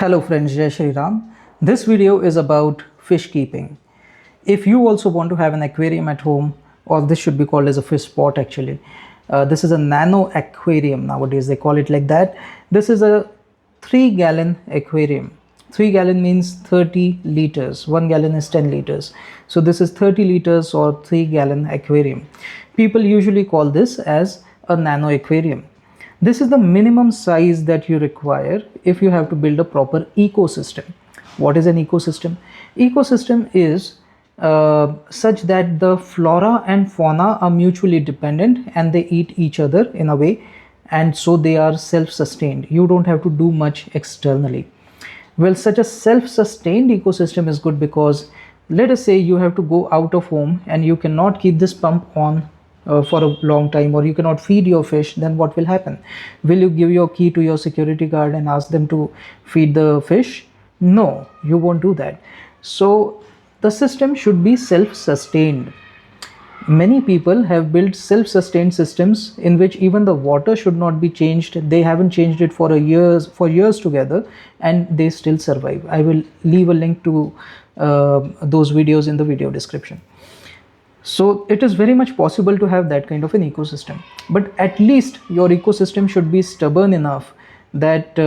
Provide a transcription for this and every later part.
Hello friends, Jai Shri Ram. This video is about fish keeping. If you also want to have an aquarium at home, or this should be called as a fish pot actually. This is a nano-aquarium nowadays, they call it like that. This is a 3-gallon aquarium. 3 gallon means 30 liters. 1 gallon is 10 liters. So this is 30 liters or 3-gallon aquarium. People usually call this as a nano aquarium. This is the minimum size that you require if you have to build a proper ecosystem. What is an ecosystem? Ecosystem is such that the flora and fauna are mutually dependent and they eat each other in a way, and so they are self-sustained. You don't have to do much externally. Well, such a self-sustained ecosystem is good because let us say you have to go out of home and you cannot keep this pump on for a long time, or you cannot feed your fish. Then what will happen? Will you give your key to your security guard and ask them to feed the fish? No, you won't do that. So the system should be self-sustained. Many people have built self-sustained systems in which even the water should not be changed. They haven't changed it for years together, and they still survive. I will leave a link to those videos in the video description. So it is very much possible to have that kind of an ecosystem, but at least your ecosystem should be stubborn enough that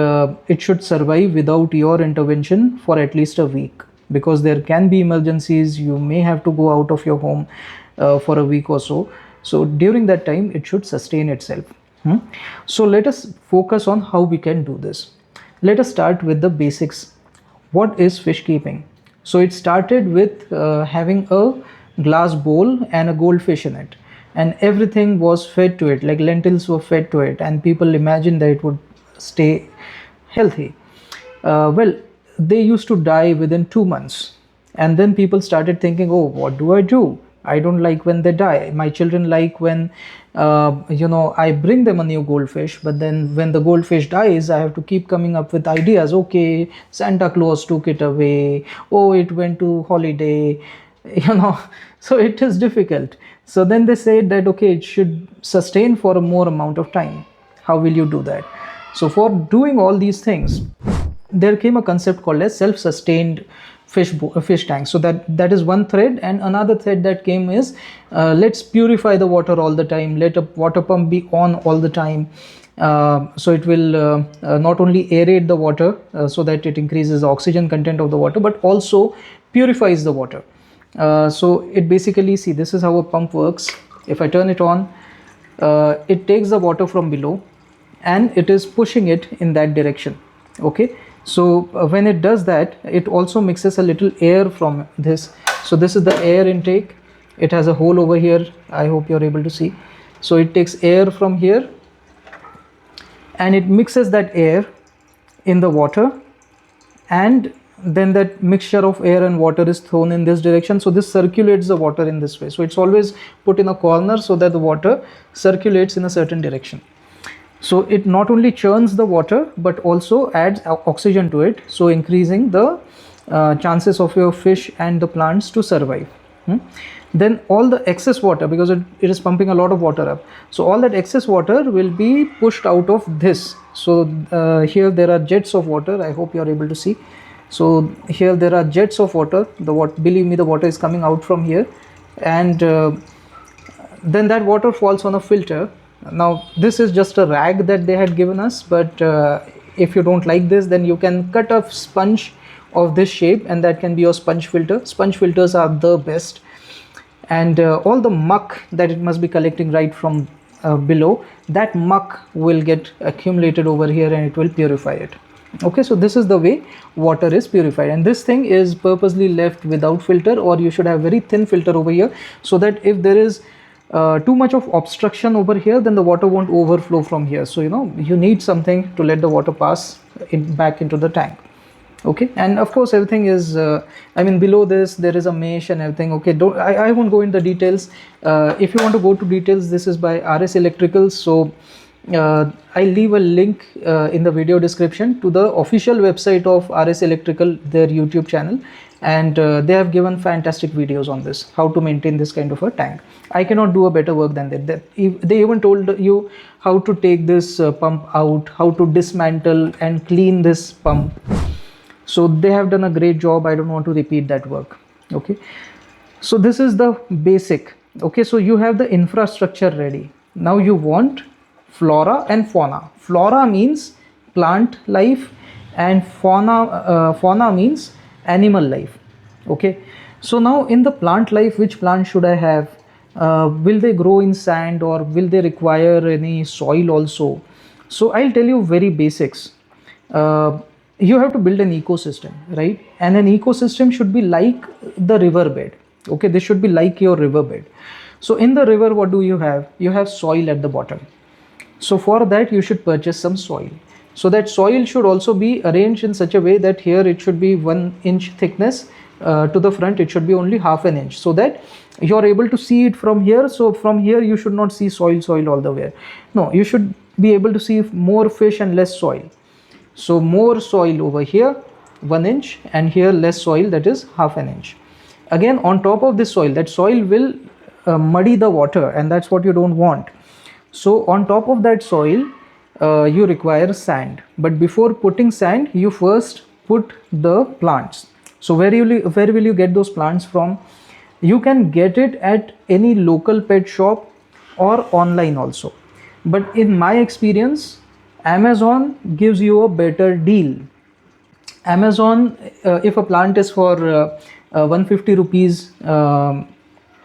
it should survive without your intervention for at least a week, because there can be emergencies. You may have to go out of your home for a week or so. So during that time it should sustain itself. So let us focus on how we can do this. Let us start with the basics. What is fish keeping? So it started with having a glass bowl and a goldfish in it, and everything was fed to it, like lentils were fed to it, and people imagined that it would stay healthy. Well, they used to die within 2 months, and then people started thinking, oh, what do? I don't like when they die. My children like when I bring them a new goldfish, but then when the goldfish dies, I have to keep coming up with ideas. Okay, Santa Claus took it away, oh, it went to holiday, so it is difficult. So then they said that okay, it should sustain for a more amount of time. How will you do that? So for doing all these things, there came a concept called as self-sustained fish tank. So that is one thread, and another thread that came is let's purify the water all the time. Let a water pump be on all the time. So it will not only aerate the water so that it increases the oxygen content of the water, but also purifies the water. So it basically, see, this is how a pump works. If I turn it on, it takes the water from below and it is pushing it in that direction. Okay, so when it does that, it also mixes a little air from this. So this is the air intake. It has a hole over here. I hope you're able to see. So it takes air from here and it mixes that air in the water, and then that mixture of air and water is thrown in this direction. So this circulates the water in this way. So it's always put in a corner so that the water circulates in a certain direction. So it not only churns the water but also adds oxygen to it, so increasing the chances of your fish and the plants to survive. Then all the excess water, because it is pumping a lot of water up, so all that excess water will be pushed out of this. So here there are jets of water. I hope you are able to see. So here there are jets of water. Believe me, the water is coming out from here, and then that water falls on a filter. Now this is just a rag that they had given us, but if you don't like this, then you can cut a sponge of this shape, and that can be your sponge filter. Sponge filters are the best, and all the muck that it must be collecting right from below, that muck will get accumulated over here and it will purify it. Okay, so this is the way water is purified, and this thing is purposely left without filter, or you should have very thin filter over here, so that if there is too much of obstruction over here, then the water won't overflow from here. So you need something to let the water pass back into the tank. Okay, and of course everything is below this there is a mesh and everything. Okay, I won't go into the details. If you want to go to details, this is by RS Electricals. So I'll leave a link in the video description to the official website of RS Electrical, their YouTube channel, and they have given fantastic videos on this, how to maintain this kind of a tank. I cannot do a better work than that. They even told you how to take this pump out, how to dismantle and clean this pump. So they have done a great job. I don't want to repeat that work. Okay, so this is the basic. Okay, so you have the infrastructure ready. Now you want flora and fauna. Flora means plant life, and fauna means animal life. Okay, so now in the plant life, which plant should I have? Will they grow in sand, or will they require any soil also? So I'll tell you very basics. uh, you have to build an ecosystem, right? And an ecosystem should be like the riverbed. Okay, this should be like your riverbed. So in the river, what do you have? You have soil at the bottom. So for that, you should purchase some soil. So that soil should also be arranged in such a way that here it should be 1 inch thickness, to the front it should be only half an inch, so that you are able to see it from here. So from here you should not see soil all the way. No, you should be able to see more fish and less soil. So more soil over here, 1 inch, and here less soil, that is half an inch. Again, on top of this soil, that soil will muddy the water, and that's what you don't want. So on top of that soil, you require sand. But before putting sand, you first put the plants. So where will you get those plants from? You can get it at any local pet shop or online also. But in my experience, Amazon gives you a better deal. Amazon, if a plant is for 150 rupees on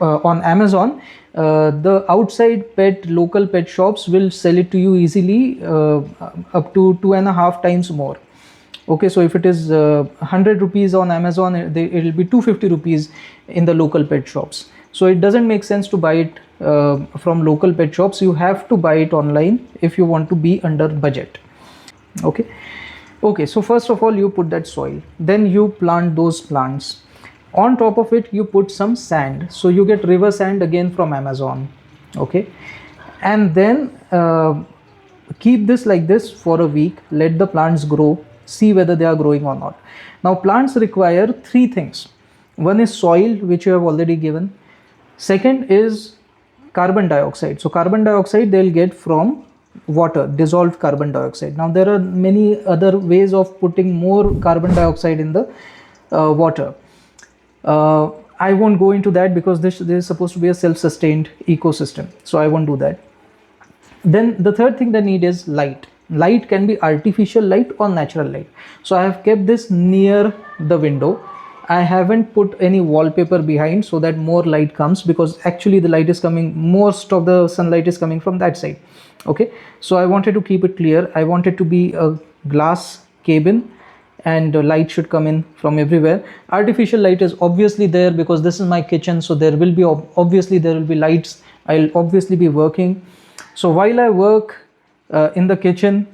Amazon, the outside local pet shops will sell it to you easily, up to 2.5 times more. Okay, so if it is 100 rupees on Amazon, it will be 250 rupees in the local pet shops. So it doesn't make sense to buy it from local pet shops. You have to buy it online if you want to be under budget. Okay. Okay, so first of all, you put that soil, then you plant those plants. On top of it, you put some sand. So you get river sand again from Amazon. Okay, and then keep this like this for a week. Let the plants grow. See whether they are growing or not. Now, plants require three things. One is soil, which you have already given. Second is carbon dioxide. So carbon dioxide they'll get from water, dissolved carbon dioxide. Now there are many other ways of putting more carbon dioxide in the water. I won't go into that because this is supposed to be a self-sustained ecosystem, so I won't do that. Then the third thing they need is light. Light can be artificial light or natural light. So I have kept this near the window. I haven't put any wallpaper behind so that more light comes, because actually the light is coming, most of the sunlight is coming from that side. Okay, so I wanted to keep it clear. I wanted to be a glass cabin, and light should come in from everywhere. Artificial light is obviously there because this is my kitchen, so there will be obviously there will be lights. I'll obviously be working. So while I work in the kitchen,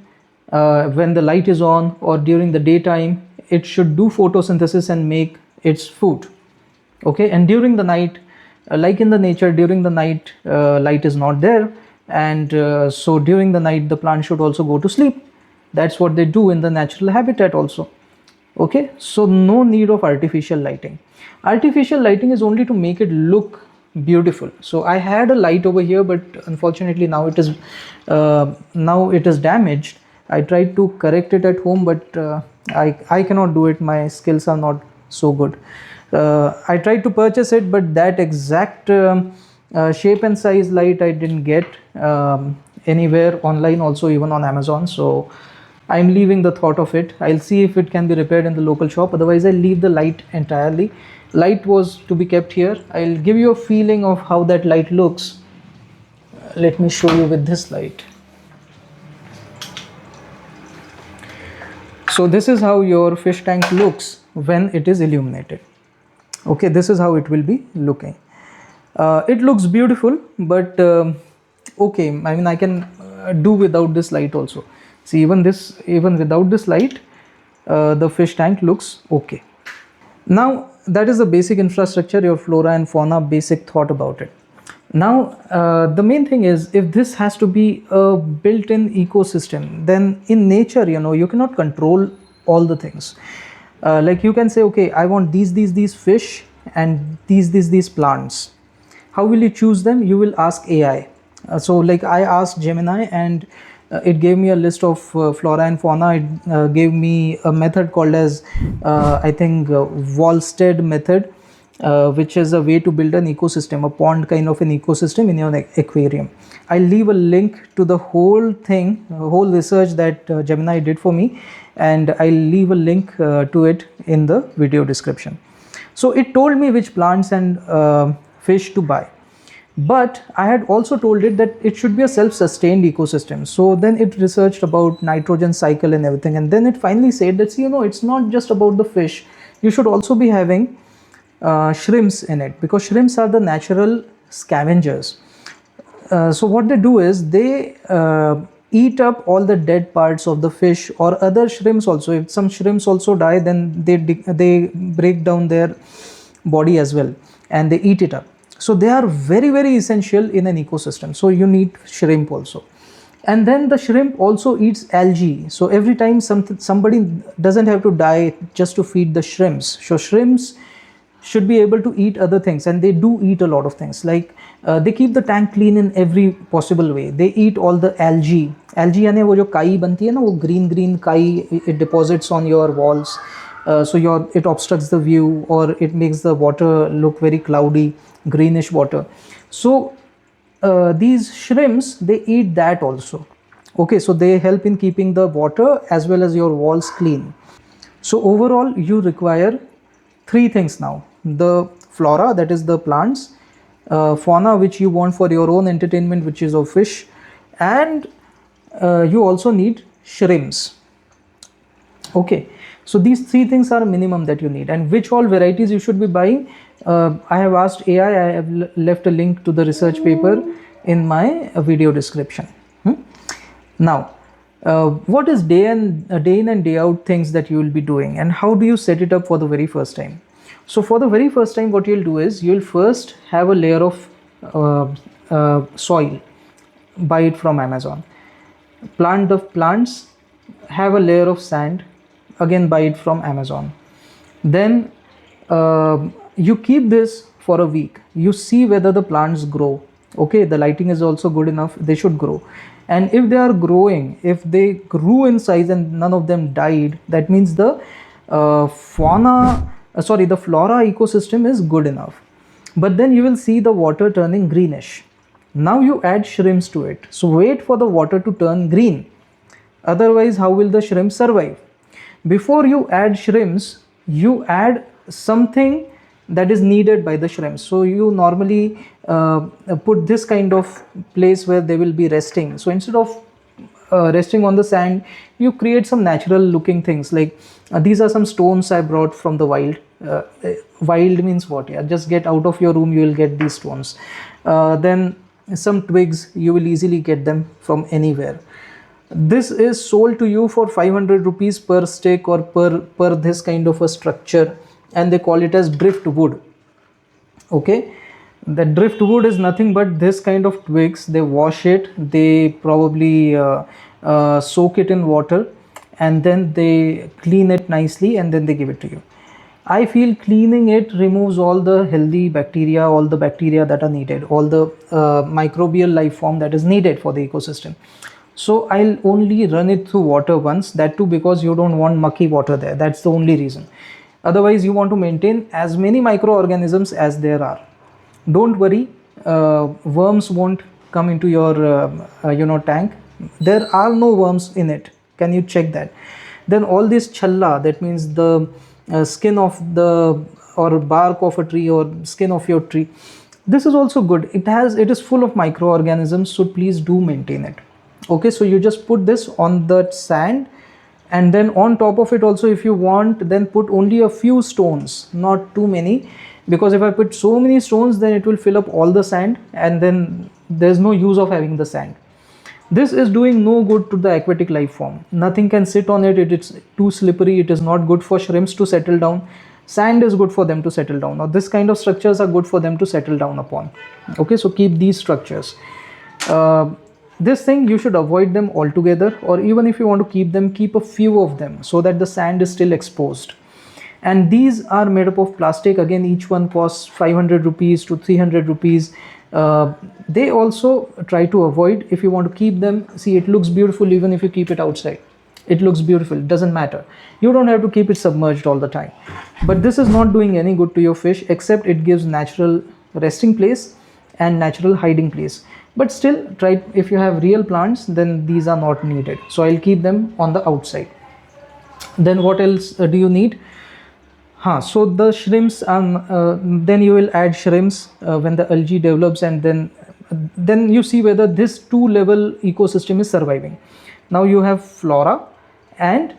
when the light is on or during the daytime, it should do photosynthesis and make its food. Okay, and during the night, like in the nature, during the night light is not there, and so during the night the plant should also go to sleep. That's what they do in the natural habitat also. Okay, so no need of artificial lighting. Artificial lighting is only to make it look beautiful. So I had a light over here, but unfortunately now it is damaged. I tried to correct it at home, but I cannot do it. My skills are not so good. I tried to purchase it, but that exact shape and size light I didn't get anywhere online, also even on Amazon. So I'm leaving the thought of it. I'll see if it can be repaired in the local shop. Otherwise, I'll leave the light entirely. Light was to be kept here. I'll give you a feeling of how that light looks. Let me show you with this light. So this is how your fish tank looks when it is illuminated. Okay, this is how it will be looking. It looks beautiful, but okay, I mean, I can do without this light also. See, even without this light, the fish tank looks okay. Now that is the basic infrastructure, your flora and fauna, basic thought about it. Now the main thing is, if this has to be a built-in ecosystem, then in nature, you cannot control all the things. Like you can say, okay, I want these fish and these plants. How will you choose them? You will ask AI. So like I asked Gemini, and it gave me a list of flora and fauna. It gave me a method called as I think Volstead method, which is a way to build an ecosystem, a pond kind of an ecosystem in your aquarium. I'll leave a link to the whole thing, whole research that Gemini did for me, and I'll leave a link to it in the video description. So it told me which plants and fish to buy, but I had also told it that it should be a self-sustained ecosystem. So then it researched about nitrogen cycle and everything, and then it finally said that, you know, it's not just about the fish, you should also be having shrimps in it, because shrimps are the natural scavengers. So what they do is they eat up all the dead parts of the fish or other shrimps also. If some shrimps also die, then they break down their body as well and they eat it up. So they are very, very essential in an ecosystem. So you need shrimp also. And then the shrimp also eats algae. So every time somebody doesn't have to die just to feed the shrimps. So shrimps should be able to eat other things, and they do eat a lot of things. Like they keep the tank clean in every possible way. They eat all the algae. Algae यानी वो जो काई बनती है ना, वो green काई, it deposits on your walls. So it obstructs the view, or it makes the water look very cloudy, greenish water. So these shrimps, they eat that also. Okay, so they help in keeping the water as well as your walls clean. So overall, you require three things now: the flora, that is the plants, fauna, which you want for your own entertainment, which is of fish, and you also need shrimps. Okay, so these three things are minimum that you need. And which all varieties you should be buying, I have asked AI. I have left a link to the research paper in my video description. Now, what is day in and day out things that you will be doing, and how do you set it up for the very first time? So for the very first time, what you'll do is you'll first have a layer of soil, buy it from Amazon. Plant the plants, have a layer of sand, again buy it from Amazon. Then you keep this for a week. You see whether the plants grow. Okay, the lighting is also good enough, they should grow. And if they are growing, if they grew in size and none of them died, that means the the flora ecosystem is good enough. But then you will see the water turning greenish. Now you add shrimps to it. So wait for the water to turn green. Otherwise, how will the shrimps survive? Before you add shrimps, you add something that is needed by the shrimps. So you normally put this kind of place where they will be resting. So instead of resting on the sand, you create some natural looking things. Like these are some stones I brought from the wild. Wild means what? Yeah, just get out of your room, you will get these stones. Then some twigs, you will easily get them from anywhere. This is sold to you for 500 rupees per stick or per this kind of a structure, and they call it as driftwood. Okay, the driftwood is nothing but this kind of twigs. They wash it, they probably soak it in water, and then they clean it nicely, and then they give it to you. I feel cleaning it removes all the healthy bacteria, all the bacteria that are needed, all the microbial life form that is needed for the ecosystem. So I'll only run it through water once, that too because you don't want mucky water there. That's the only reason. Otherwise, you want to maintain as many microorganisms as there are. Don't worry, worms won't come into your tank. There are no worms in it. Can you check that? Then all this challa, that means the skin of or bark of a tree or skin of your tree, this is also good. It is full of microorganisms, so please do maintain it. Okay, so you just put this on the sand, and then on top of it also, if you want, then put only a few stones, not too many, because if I put so many stones, then it will fill up all the sand, and then there's no use of having the sand. This is doing no good to the aquatic life form. Nothing can sit on it. It's too slippery. It is not good for shrimps to settle down. Sand is good for them to settle down. Now this kind of structures are good for them to settle down upon. Okay, so keep these structures. This thing, you should avoid them altogether, or even if you want to keep them, keep a few of them so that the sand is still exposed. And these are made up of plastic. Again, each one costs 500 rupees to 300 rupees. They also try to avoid, if you want to keep them, see, it looks beautiful even if you keep it outside. It looks beautiful, it doesn't matter. You don't have to keep it submerged all the time. But this is not doing any good to your fish, except it gives natural resting place and natural hiding place. But still, try, if you have real plants, then these are not needed. So I'll keep them on the outside. Then what else do you need? So the shrimps, then you will add shrimps when the algae develops, and then you see whether this two-level ecosystem is surviving. Now you have flora and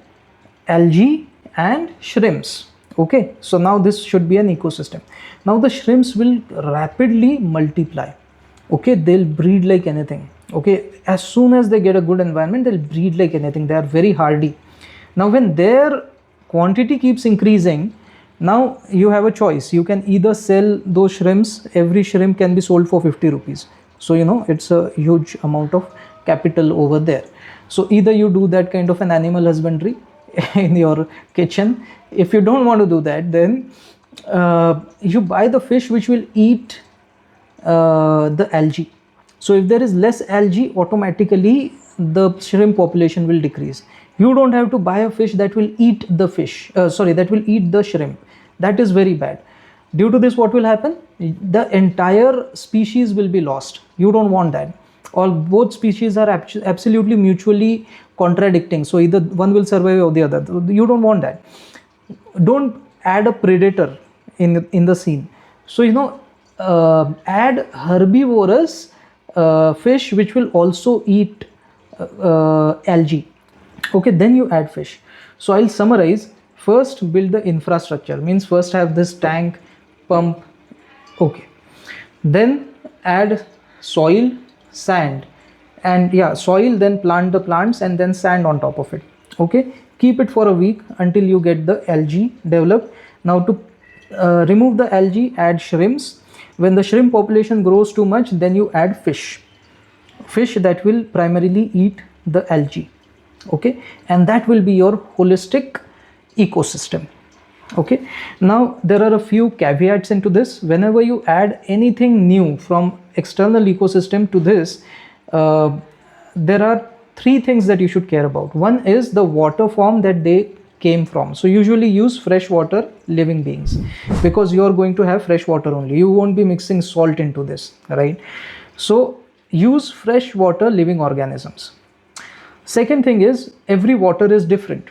algae and shrimps. Okay, so now this should be an ecosystem. Now the shrimps will rapidly multiply. Okay, they'll breed like anything. Okay, as soon as they get a good environment, they'll breed like anything. They are very hardy. Now when their quantity keeps increasing, now you have a choice. You can either sell those shrimps. Every shrimp can be sold for 50 rupees. So it's a huge amount of capital over there. So either you do that kind of an animal husbandry in your kitchen. If you don't want to do that, then you buy the fish which will eat the algae. So if there is less algae, automatically the shrimp population will decrease. You don't have to buy a fish that will eat the fish, that will eat the shrimp. That is very bad. Due to this, what will happen? The entire species will be lost. You don't want that. Both species are absolutely mutually contradicting. So either one will survive or the other. You don't want that. Don't add a predator in the scene. So add herbivorous fish which will also eat algae. Okay, then you add fish. So I'll summarize. First, build the infrastructure, means first have this tank, pump. Okay, then add soil, sand, and soil, then plant the plants, and then sand on top of it. Okay, keep it for a week until you get the algae developed. Now to remove the algae, add shrimps. When the shrimp population grows too much, then you add fish that will primarily eat the algae. Okay, and that will be your holistic ecosystem. Okay, now there are a few caveats into this. Whenever you add anything new from external ecosystem to this, there are three things that you should care about. One is the water form that they came from. So usually use freshwater living beings, because you are going to have fresh water only. You won't be mixing salt into this, right? So use freshwater living organisms. Second thing is, every water is different.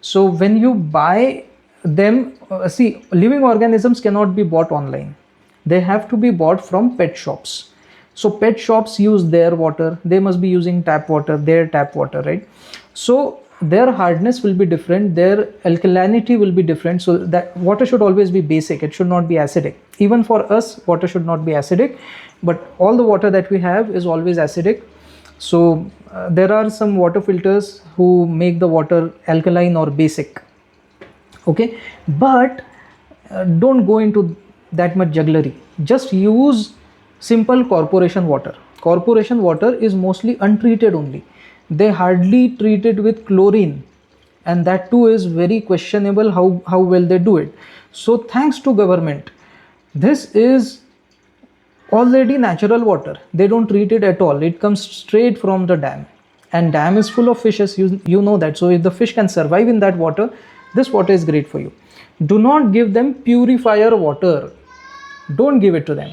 So when you buy them, living organisms cannot be bought online. They have to be bought from pet shops. So pet shops use their water. They must be using their tap water, right? So their hardness will be different. Their alkalinity will be different. So that water should always be basic. It should not be acidic. Even for us, water should not be acidic. But all the water that we have is always acidic. So there are some water filters who make the water alkaline or basic. Okay, but don't go into that much jugglery. Just use simple corporation water. Corporation water is mostly untreated only. They hardly treat it with chlorine, and that too is very questionable how well they do it. So thanks to government, this is already natural water. They don't treat it at all. It comes straight from the dam, and dam is full of fishes. You know that. So if the fish can survive in that water, this water is great for you. Do not give them purifier water. Don't give it to them.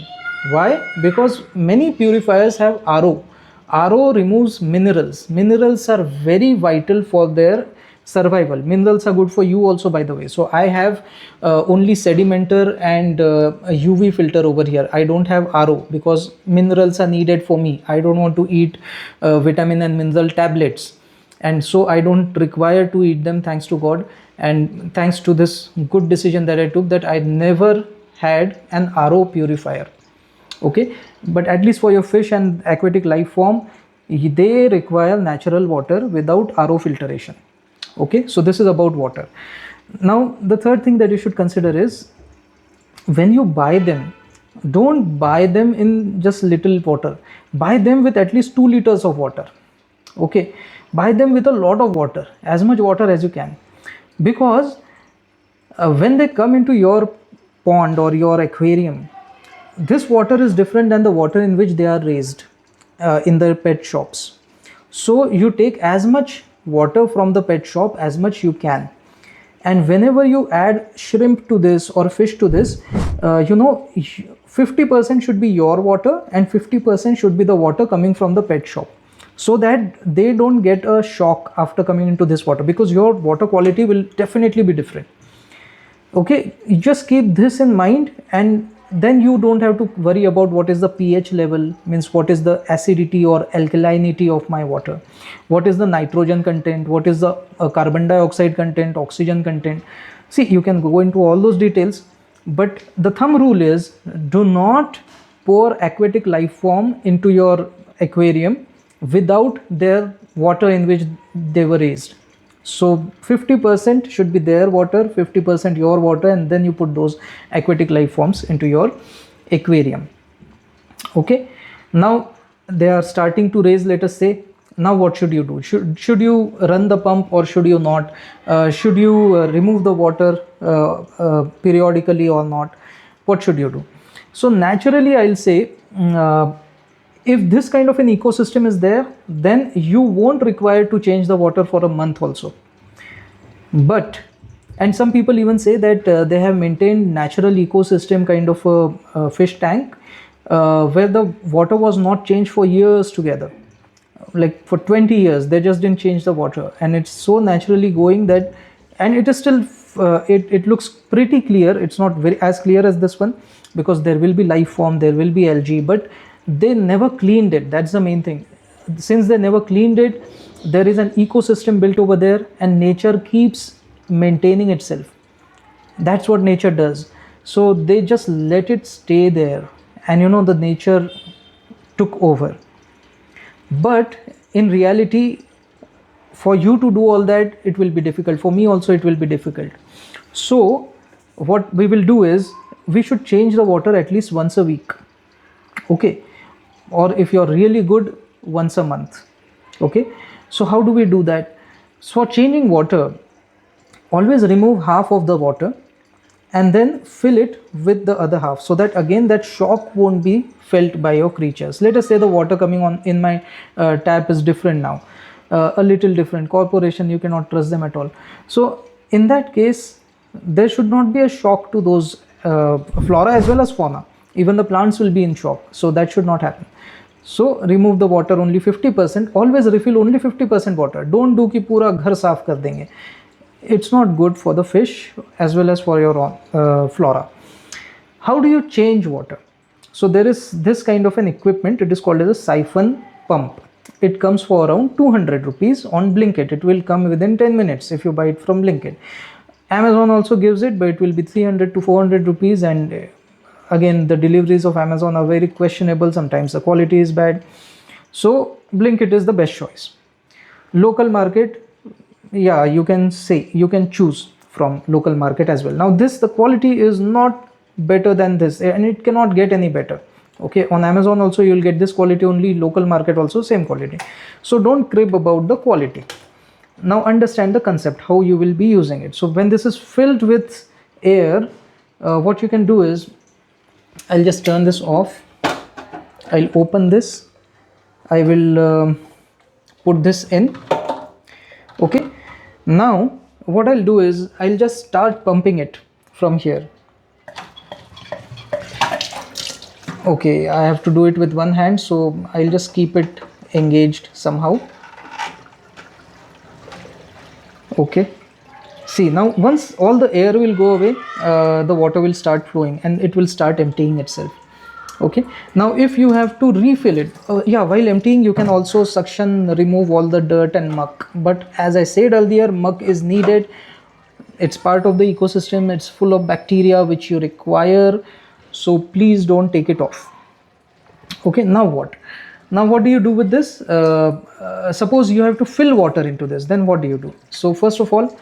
Why? Because many purifiers have RO. RO removes minerals. Minerals are very vital for their survival. Minerals are good for you also, by the way. So I have only sedimenter and a UV filter over here. I don't have RO because minerals are needed for me. I don't want to eat vitamin and mineral tablets, and so I don't require to eat them, thanks to God, and thanks to this good decision that I took, that I never had an RO purifier. Okay, but at least for your fish and aquatic life form, they require natural water without RO filtration. Okay, so this is about water. Now the third thing that you should consider is, when you buy them, don't buy them in just little water. Buy them with at least 2 liters of water. Okay, buy them with a lot of water, as much water as you can, because when they come into your pond or your aquarium, this water is different than the water in which they are raised in the pet shops. So you take as much water from the pet shop as much you can, and whenever you add shrimp to this or fish to this, 50% should be your water and 50% should be the water coming from the pet shop, so that they don't get a shock after coming into this water, because your water quality will definitely be different. Okay, you just keep this in mind, and then you don't have to worry about what is the pH level, means what is the acidity or alkalinity of my water, what is the nitrogen content, what is the carbon dioxide content, oxygen content. See, you can go into all those details, but the thumb rule is, do not pour aquatic life form into your aquarium without their water in which they were raised. So 50% should be their water, 50% your water, and then you put those aquatic life forms into your aquarium. Okay, now they are starting to raise, let us say. Now what should you do? Should you run the pump or should you not? Should you remove the water periodically or not? What should you do? So naturally, I'll say, if this kind of an ecosystem is there, then you won't require to change the water for a month also. But, and some people even say that they have maintained natural ecosystem kind of a fish tank where the water was not changed for years together, like for 20 years they just didn't change the water, and it's so naturally going that, and it is still it looks pretty clear. It's not very as clear as this one, because there will be life form, there will be algae, but they never cleaned it. That's the main thing. Since they never cleaned it, there is an ecosystem built over there, and nature keeps maintaining itself. That's what nature does. So they just let it stay there, and the nature took over. But in reality, for you to do all that, it will be difficult. For me also, it will be difficult. So what we will do is, we should change the water at least once a week. Okay, or if you're really good, once a month. Okay, so how do we do that? So for changing water, always remove half of the water and then fill it with the other half, so that again that shock won't be felt by your creatures. Let us say the water coming on in my tap is different now, a little different. Corporation, you cannot trust them at all. So in that case, there should not be a shock to those flora as well as fauna. Even the plants will be in shock, so that should not happen. So remove the water only 50%. Always refill only 50% water. Don't do कि पूरा घर साफ कर देंगे. It's not good for the fish as well as for your flora. How do you change water? So there is this kind of an equipment. It is called as a siphon pump. It comes for around 200 rupees on Blinkit. It will come within 10 minutes if you buy it from Blinkit. Amazon also gives it, but it will be 300 to 400 rupees, and again, the deliveries of Amazon are very questionable. Sometimes the quality is bad. So Blinkit is the best choice. Local market, yeah, you can choose from local market as well. Now the quality is not better than this, and it cannot get any better. Okay, on Amazon also you will get this quality only, local market also same quality. So don't crib about the quality. Now understand the concept, how you will be using it. So when this is filled with air, what you can do is, I'll just turn this off. I'll open this. I will put this in. Okay. Now what I'll do is, I'll just start pumping it from here. Okay, I have to do it with one hand, so I'll just keep it engaged somehow. Okay. See, now once all the air will go away, the water will start flowing and it will start emptying itself. Okay, now if you have to refill it, while emptying you can also suction, remove all the dirt and muck, but as I said earlier, muck is needed. It's part of the ecosystem. It's full of bacteria which you require, so please don't take it off. Okay, now what do you do with this? Suppose you have to fill water into this, then what do you do? So first of all,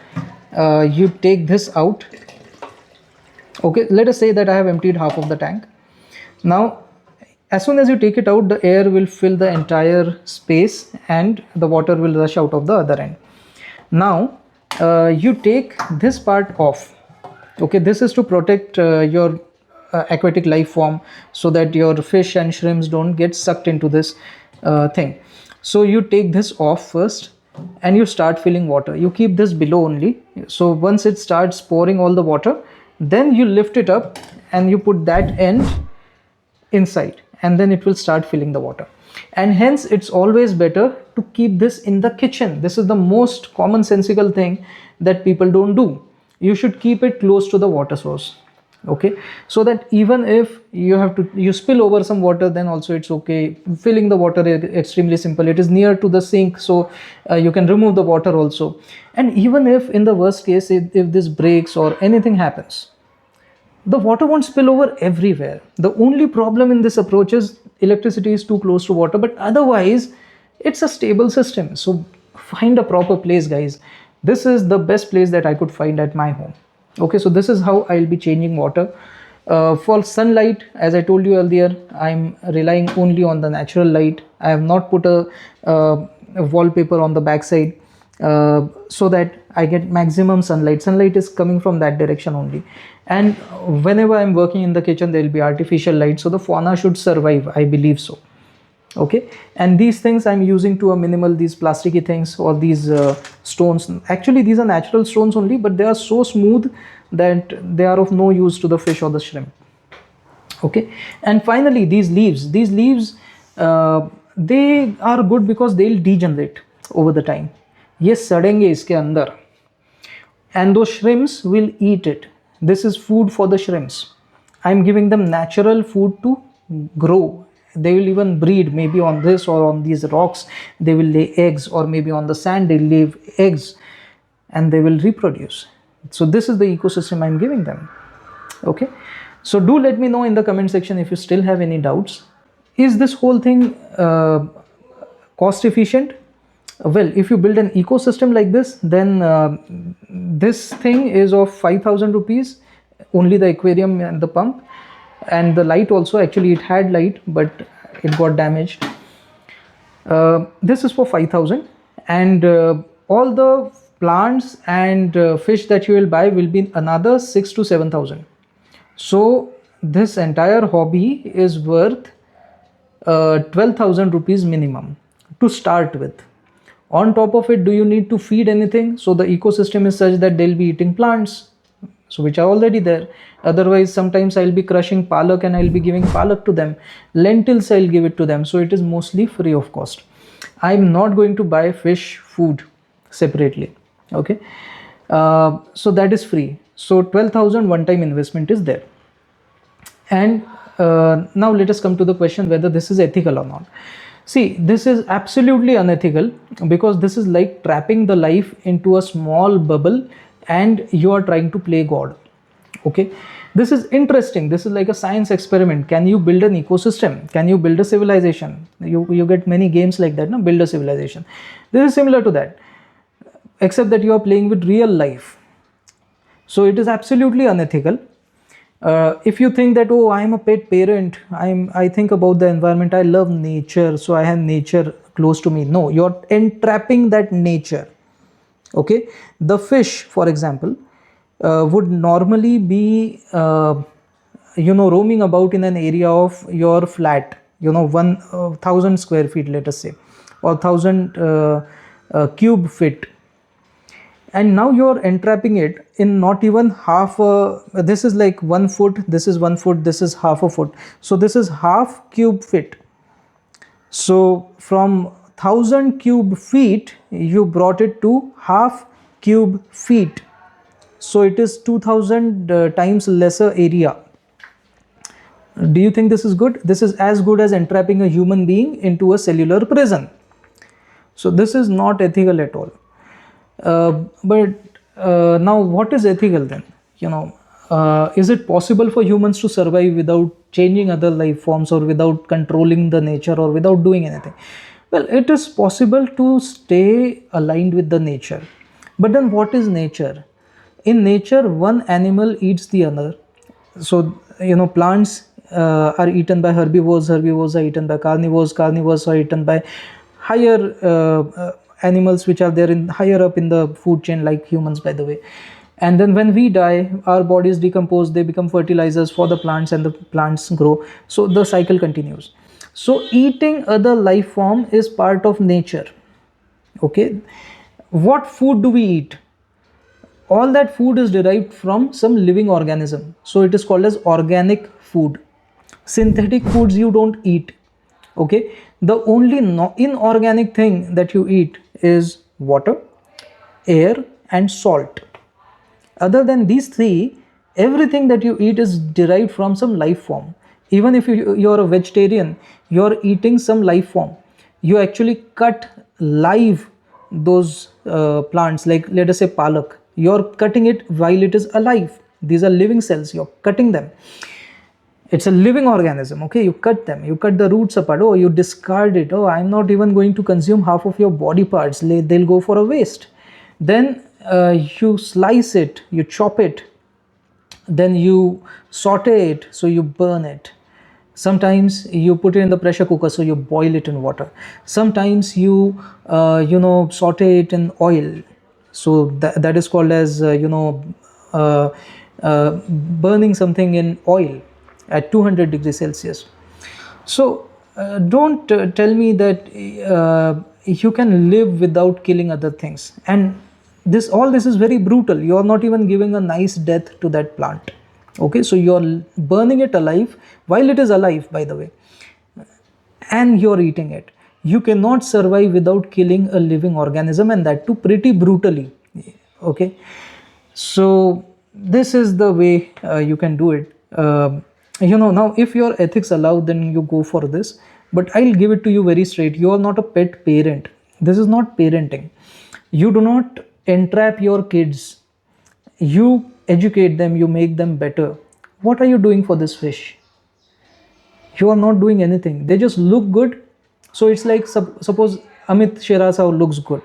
you take this out. Okay, let us say that I have emptied half of the tank. Now as soon as you take it out, the air will fill the entire space and the water will rush out of the other end. Now you take this part off. Okay, this is to protect your aquatic life form, so that your fish and shrimps don't get sucked into this thing. So you take this off first and you start filling water. You keep this below only. So once it starts pouring all the water, then you lift it up and you put that end inside, and then it will start filling the water. And hence it's always better to keep this in the kitchen. This is the most commonsensical thing that people don't do. You should keep it close to the water source, okay, so that even if you spill over some water, then also it's okay. Filling the water is extremely simple. It is near to the sink, so you can remove the water also. And even if in the worst case, if this breaks or anything happens, the water won't spill over everywhere. The only problem in this approach is electricity is too close to water, but otherwise it's a stable system. So find a proper place, guys. This is the best place that I could find at my home. Okay, so this is how I'll be changing water. For sunlight, as I told you earlier, I'm relying only on the natural light. I have not put a wallpaper on the backside, so that I get maximum sunlight. Sunlight is coming from that direction only. And whenever I'm working in the kitchen, there will be artificial light, so the fauna should survive, I believe so. Okay, and these things I'm using to a minimal, these plasticky things or these stones. Actually these are natural stones only, but they are so smooth that they are of no use to the fish or the shrimp. Okay, and finally these leaves, they are good because they'll degenerate over the time. ये सड़ेंगे इसके अंदर, and those shrimps will eat it. This is food for the shrimps. I'm giving them natural food to grow. They will even breed, maybe on this or on these rocks they will lay eggs, or maybe on the sand they lay eggs, and they will reproduce. So this is the ecosystem I'm giving them. Okay, so do let me know in the comment section if you still have any doubts. Is this whole thing cost efficient? Well, if you build an ecosystem like this, then this thing is of 5,000 rupees, only the aquarium and the pump, and the light also. Actually it had light, but it got damaged. This is for 5,000, and all the plants and fish that you will buy will be another 6 to 7,000. So this entire hobby is worth 12,000 rupees minimum to start with. On top of it, do you need to feed anything? So the ecosystem is such that they'll be eating plants, so which are already there. Otherwise, sometimes I'll be crushing palak and I'll be giving palak to them. Lentils I'll give it to them. So it is mostly free of cost. I'm not going to buy fish food separately. Okay, so that is free. So 12,000 one-time investment is there. And now let us come to the question whether this is ethical or not. See, this is absolutely unethical, because this is like trapping the life into a small bubble and you are trying to play God. Okay, this is interesting. This is like a science experiment. Can you build an ecosystem? Can you build a civilization? You get many games like that, no? Build a civilization. This is similar to that, except that you are playing with real life. So it is absolutely unethical. If you think that, oh, I'm a pet parent, I think about the environment, I love nature, so I have nature close to me. No, you're entrapping that nature. Okay, the fish, for example, would normally be roaming about in an area of your flat, 1,000 square feet, let us say, or 1,000 cube feet. And now you're entrapping it in not even half this is like 1 foot, this is 1 foot, this is half a foot. So this is half cube feet. So from 1,000 cube feet, you brought it to half cube feet. So it is 2,000 times lesser area. Do you think this is good? This is as good as entrapping a human being into a cellular prison. So this is not ethical at all. But now what is ethical then? Is it possible for humans to survive without changing other life forms, or without controlling the nature, or without doing anything? Well, it is possible to stay aligned with the nature. But then what is nature? In nature, one animal eats the other. So, plants are eaten by herbivores, herbivores are eaten by carnivores, carnivores are eaten by higher animals which are there in higher up in the food chain, like humans, by the way. And then when we die, our bodies decompose, they become fertilizers for the plants, and the plants grow. So the cycle continues. So eating other life form is part of nature. Okay, what food do we eat? All that food is derived from some living organism, so it is called as organic food. Synthetic foods you don't eat. Okay, the only inorganic thing that you eat is water, air, and salt. Other than these three, everything that you eat is derived from some life form. Even if you're a vegetarian, you're eating some life form. You actually cut live those plants, like let us say palak. You're cutting it while it is alive. These are living cells, you're cutting them. It's a living organism. Okay, you cut them, you cut the roots apart. Oh, you discard it. Oh, I'm not even going to consume half of your body parts, they'll go for a waste. Then you slice it, you chop it, then you saute it, so you burn it. Sometimes you put it in the pressure cooker, so you boil it in water. Sometimes you saute it in oil, so that is called as uh, burning something in oil at 200 degrees Celsius. So don't tell me that you can live without killing other things. And this is very brutal. You are not even giving a nice death to that plant. Okay, so you're burning it alive while it is alive, by the way, and you're eating it. You cannot survive without killing a living organism, and that too pretty brutally. Okay, so this is the way you can do it. Now if your ethics allow, then you go for this. But I'll give it to you very straight. You are not a pet parent. This is not parenting. You do not entrap your kids. You educate them, you make them better. What are you doing for this fish? You are not doing anything. They just look good. So it's like, suppose Amit Shirasao looks good.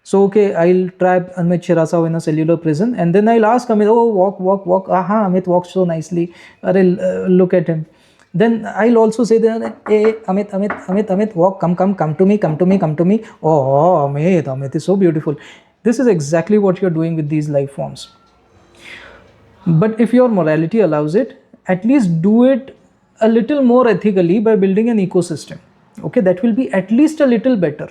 So okay, I'll trap Amit Shirasao in a cellular prison, and then I'll ask Amit, oh, walk, walk, walk. Aha, Amit walks so nicely. Look at him. Then I'll also say that, hey, Amit, walk, come to me, come to me, come to me. Oh, Amit is so beautiful. This is exactly what you're doing with these life forms. But if your morality allows it, at least do it a little more ethically by building an ecosystem. Okay, that will be at least a little better.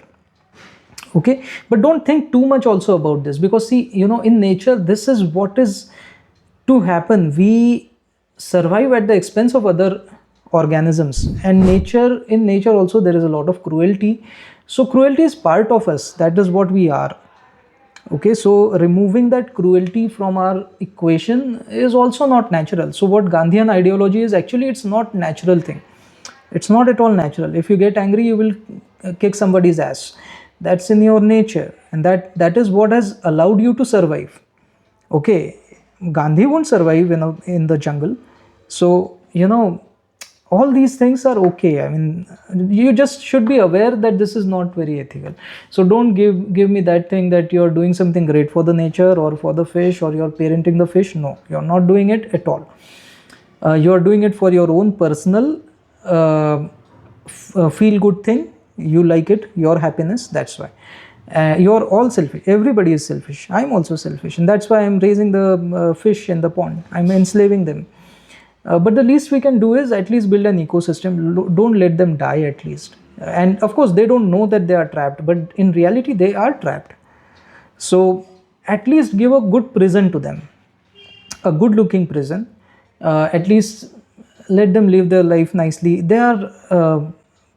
Okay, but don't think too much also about this, because see, in nature, this is what is to happen. We survive at the expense of other organisms, and in nature also there is a lot of cruelty. So cruelty is part of us. That is what we are. Okay, so removing that cruelty from our equation is also not natural. So what Gandhian ideology is, actually it's not natural thing. It's not at all natural. If you get angry, you will kick somebody's ass. That's in your nature, and that is what has allowed you to survive. Okay, Gandhi won't survive in the jungle. So all these things are okay. I mean, you just should be aware that this is not very ethical. So don't give me that thing that you're doing something great for the nature or for the fish, or you're parenting the fish. No, you're not doing it at all. You're doing it for your own personal feel good thing. You like it, your happiness. That's why you're all selfish. Everybody is selfish. I'm also selfish, and that's why I'm raising the fish in the pond. I'm enslaving them. But the least we can do is at least build an ecosystem. Don't let them die, at least. And of course, they don't know that they are trapped, but in reality, they are trapped. So at least give a good prison to them, a good looking prison. At least let them live their life nicely. They are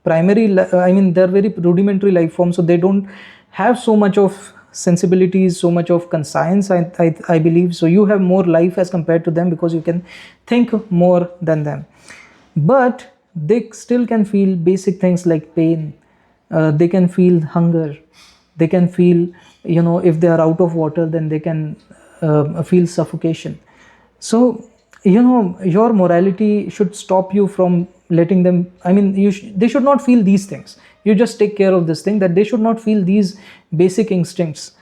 they're very rudimentary life forms, so they don't have so much of sensibilities, so much of conscience, I believe. So you have more life as compared to them, because you can think more than them. But they still can feel basic things like pain. They can feel hunger. They can feel, if they are out of water, then they can feel suffocation. So your morality should stop you from letting them. I mean, they should not feel these things. You just take care of this thing, that they should not feel these basic instincts.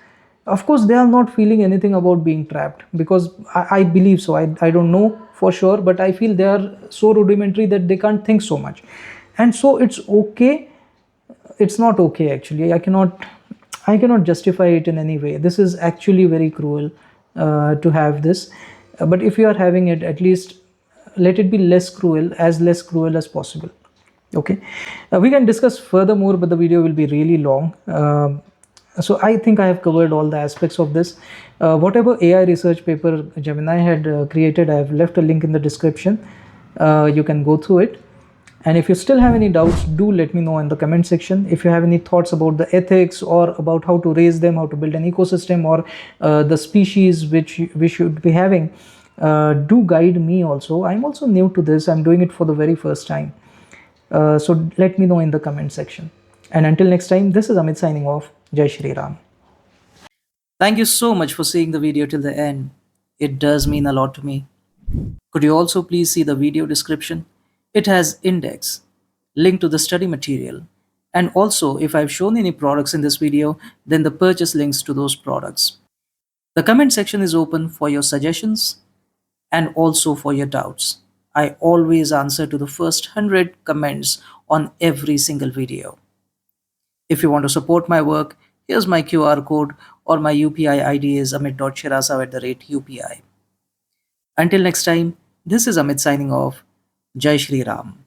Of course, they are not feeling anything about being trapped, because I believe so. I don't know for sure, but I feel they are so rudimentary that they can't think so much. And so it's okay. It's not okay, actually. I cannot justify it in any way. This is actually very cruel. to have this. But if you are having it, at least let it be less cruel as possible. Okay, we can discuss furthermore, but the video will be really long. So I think I have covered all the aspects of this. Whatever AI research paper Gemini had created, I have left a link in the description. You can go through it. And if you still have any doubts, do let me know in the comment section. If you have any thoughts about the ethics or about how to raise them, how to build an ecosystem, or the species which we should be having, do guide me also. I'm also new to this. I'm doing it for the very first time. So let me know in the comment section. And until next time, this is Amit signing off. Jai Shri Ram. Thank you so much for seeing the video till the end. It does mean a lot to me. Could you also please see the video description? It has index, link to the study material, and also if I've shown any products in this video, then the purchase links to those products. The comment section is open for your suggestions and also for your doubts. I always answer to the first 100 comments on every single video. If you want to support my work, here's my QR code or my UPI ID is amit.shirasao@UPI. Until next time, this is Amit signing off. Jai Shri Ram.